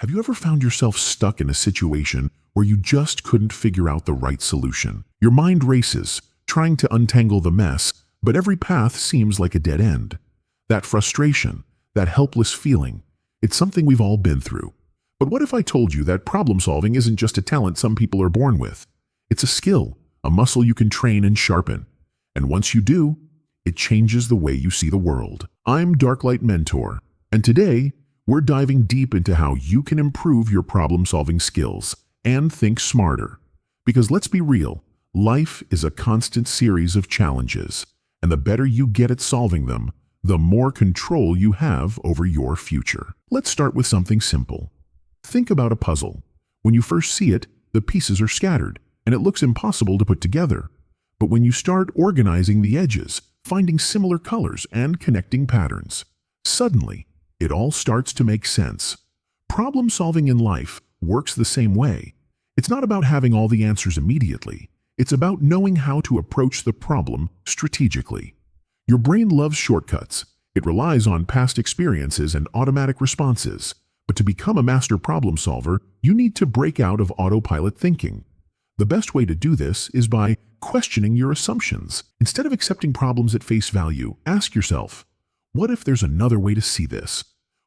Have you ever found yourself stuck in a situation where you just couldn't figure out the right solution? Your mind races, trying to untangle the mess, but every path seems like a dead end. That frustration, that helpless feeling, it's something we've all been through. But what if I told you that problem solving isn't just a talent some people are born with? It's a skill, a muscle you can train and sharpen. And once you do, it changes the way you see the world. I'm Darklight Mentor, and today, we're diving deep into how you can improve your problem-solving skills and think smarter. Because let's be real, life is a constant series of challenges, and the better you get at solving them, the more control you have over your future. Let's start with something simple. Think about a puzzle. When you first see it, the pieces are scattered, and it looks impossible to put together. But when you start organizing the edges, finding similar colors and connecting patterns, suddenly, it all starts to make sense. Problem solving in life works the same way. It's not about having all the answers immediately. It's about knowing how to approach the problem strategically. Your brain loves shortcuts. It relies on past experiences and automatic responses. But to become a master problem solver, you need to break out of autopilot thinking. The best way to do this is by questioning your assumptions. Instead of accepting problems at face value, ask yourself, what if there's another way to see this?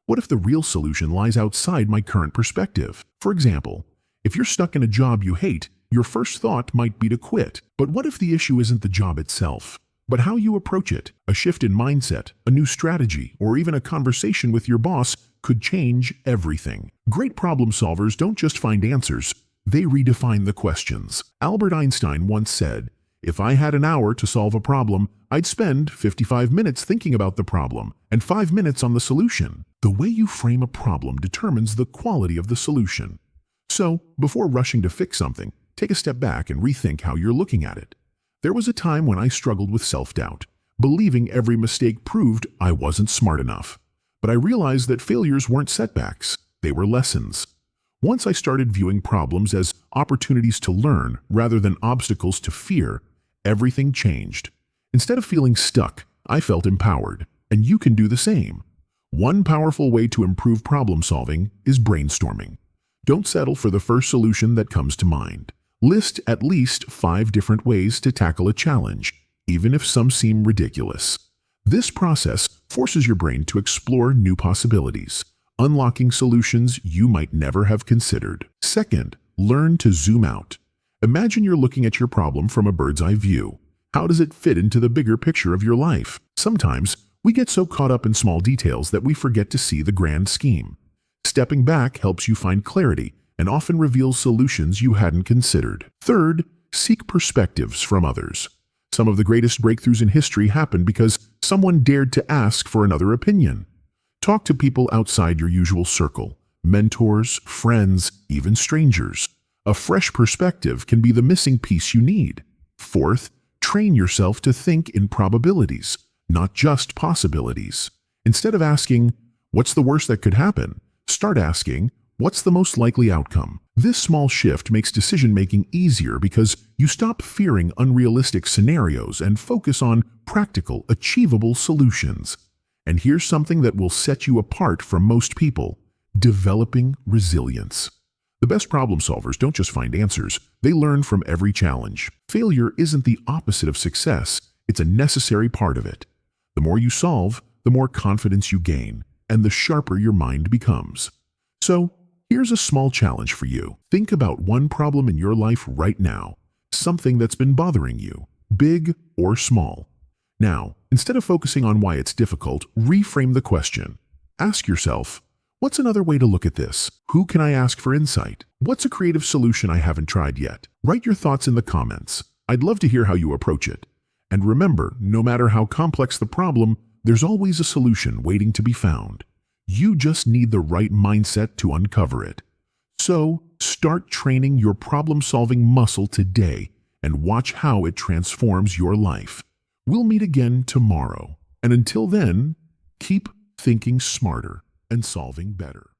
What if the real solution lies outside my current perspective? For example, if you're stuck in a job you hate, your first thought might be to quit. But what if the issue isn't the job itself, but how you approach it? A shift in mindset, a new strategy, or even a conversation with your boss could change everything. Great problem solvers don't just find answers, they redefine the questions. Albert Einstein once said, "If I had an hour to solve a problem, I'd spend 55 minutes thinking about the problem and 5 minutes on the solution." The way you frame a problem determines the quality of the solution. So, before rushing to fix something, take a step back and rethink how you're looking at it. There was a time when I struggled with self-doubt, believing every mistake proved I wasn't smart enough. But I realized that failures weren't setbacks, they were lessons. Once I started viewing problems as opportunities to learn rather than obstacles to fear, everything changed. Instead of feeling stuck, I felt empowered, and you can do the same. One powerful way to improve problem solving is brainstorming. Don't settle for the first solution that comes to mind. List at least 5 different ways to tackle a challenge, even if some seem ridiculous. This process forces your brain to explore new possibilities, unlocking solutions you might never have considered. Second, learn to zoom out. Imagine you're looking at your problem from a bird's-eye view. How does it fit into the bigger picture of your life? Sometimes, we get so caught up in small details that we forget to see the grand scheme. Stepping back helps you find clarity and often reveals solutions you hadn't considered. Third, seek perspectives from others. Some of the greatest breakthroughs in history happened because someone dared to ask for another opinion. Talk to people outside your usual circle, mentors, friends, even strangers. A fresh perspective can be the missing piece you need. Fourth, train yourself to think in probabilities, not just possibilities. Instead of asking, "What's the worst that could happen?" start asking, "What's the most likely outcome?" This small shift makes decision-making easier because you stop fearing unrealistic scenarios and focus on practical, achievable solutions. And here's something that will set you apart from most people: developing resilience. The best problem solvers don't just find answers, they learn from every challenge. Failure isn't the opposite of success, it's a necessary part of it. The more you solve, the more confidence you gain, and the sharper your mind becomes. So, here's a small challenge for you. Think about one problem in your life right now, something that's been bothering you, big or small. Now, instead of focusing on why it's difficult, reframe the question. Ask yourself, what's another way to look at this? Who can I ask for insight? What's a creative solution I haven't tried yet? Write your thoughts in the comments. I'd love to hear how you approach it. And remember, no matter how complex the problem, there's always a solution waiting to be found. You just need the right mindset to uncover it. So, start training your problem-solving muscle today and watch how it transforms your life. We'll meet again tomorrow. And until then, keep thinking smarter and solving better.